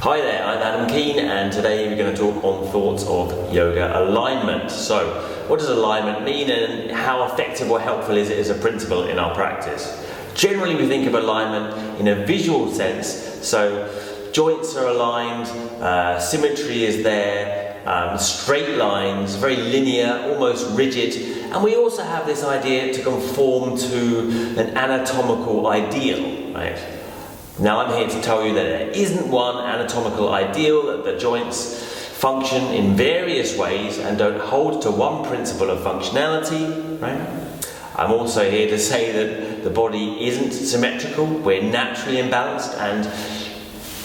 Hi there, I'm Adam Keane, and today we're going to talk on thoughts of yoga alignment. So, what does alignment mean and how effective or helpful is it as a principle in our practice? Generally, we think of alignment in a visual sense, so joints are aligned, symmetry is there, straight lines, very linear, almost rigid, and we also have this idea to conform to an anatomical ideal, right? Now I'm here to tell you that there isn't one anatomical ideal, that the joints function in various ways and don't hold to one principle of functionality, right? I'm also here to say that the body isn't symmetrical, we're naturally imbalanced, and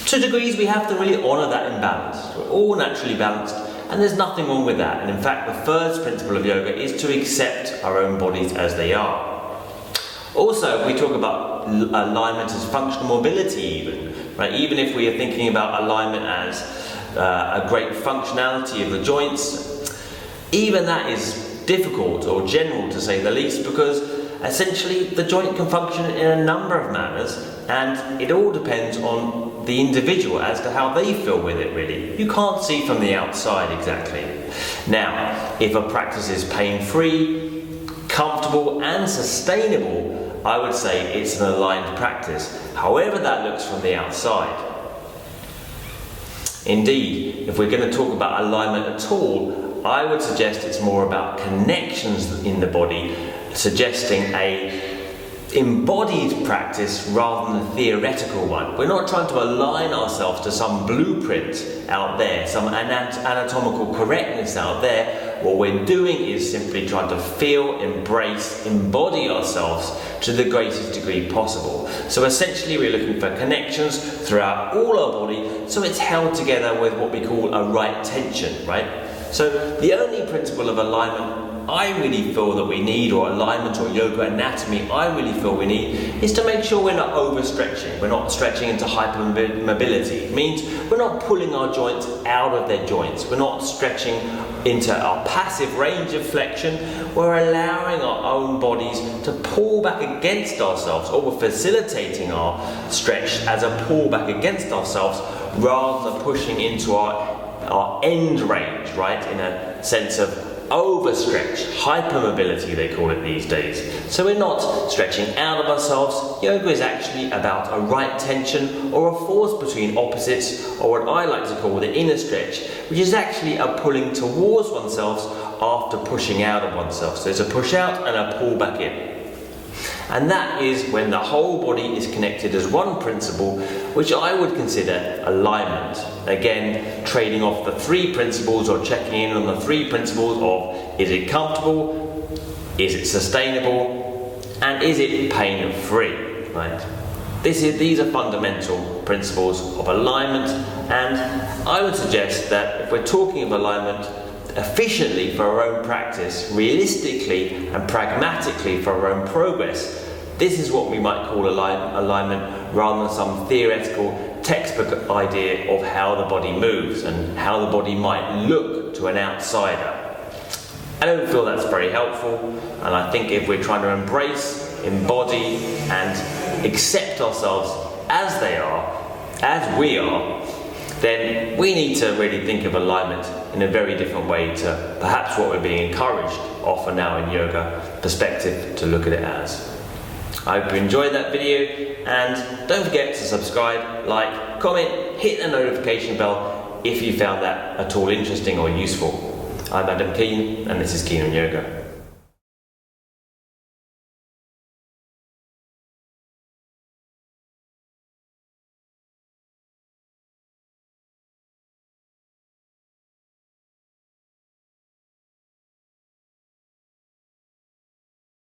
to degrees we have to really honour that imbalance. We're all naturally balanced, and there's nothing wrong with that. And in fact, the first principle of yoga is to accept our own bodies as they are. Also, we talk about alignment as functional mobility even, right? Even if we are thinking about alignment as a great functionality of the joints, even that is difficult or general to say the least, because essentially the joint can function in a number of manners and it all depends on the individual as to how they feel with it really. You can't see from the outside exactly. Now, if a practice is pain-free, comfortable and sustainable, I would say it's an aligned practice, however that looks from the outside. Indeed, if we're going to talk about alignment at all, I would suggest it's more about connections in the body, suggesting a embodied practice rather than a theoretical one. We're not trying to align ourselves to some blueprint out there, some anatomical correctness out there. What we're doing is simply trying to feel, embrace, embody ourselves to the greatest degree possible. So essentially we're looking for connections throughout all our body so it's held together with what we call a right tension, right? So the only principle of alignment I really feel that we need, or alignment or yoga anatomy I really feel we need, is to make sure we're not overstretching. We're not stretching into hypermobility. It means we're not pulling our joints out of their joints. We're not stretching into our passive range of flexion. We're allowing our own bodies to pull back against ourselves, or we're facilitating our stretch as a pull back against ourselves rather than pushing into our end range, right, in a sense of overstretch, hypermobility they call it these days. So we're not stretching out of ourselves. Yoga is actually about a right tension or a force between opposites, or what I like to call the inner stretch, which is actually a pulling towards oneself after pushing out of oneself. So it's a push out and a pull back in. And that is when the whole body is connected as one principle, which I would consider alignment. Again, trading off the three principles, or checking in on the three principles of: is it comfortable, is it sustainable, and is it pain-free, right? These are fundamental principles of alignment, and I would suggest that if we're talking of alignment efficiently for our own practice, realistically and pragmatically for our own progress, this is what we might call alignment rather than some theoretical textbook idea of how the body moves and how the body might look to an outsider. I don't feel that's very helpful, and I think if we're trying to embrace, embody and accept ourselves as they are, as we are, then we need to really think of alignment in a very different way to perhaps what we're being encouraged often now in yoga perspective to look at it as. I hope you enjoyed that video, and don't forget to subscribe, like, comment, hit the notification bell if you found that at all interesting or useful. I'm Adam Keane, and this is Keane on Yoga.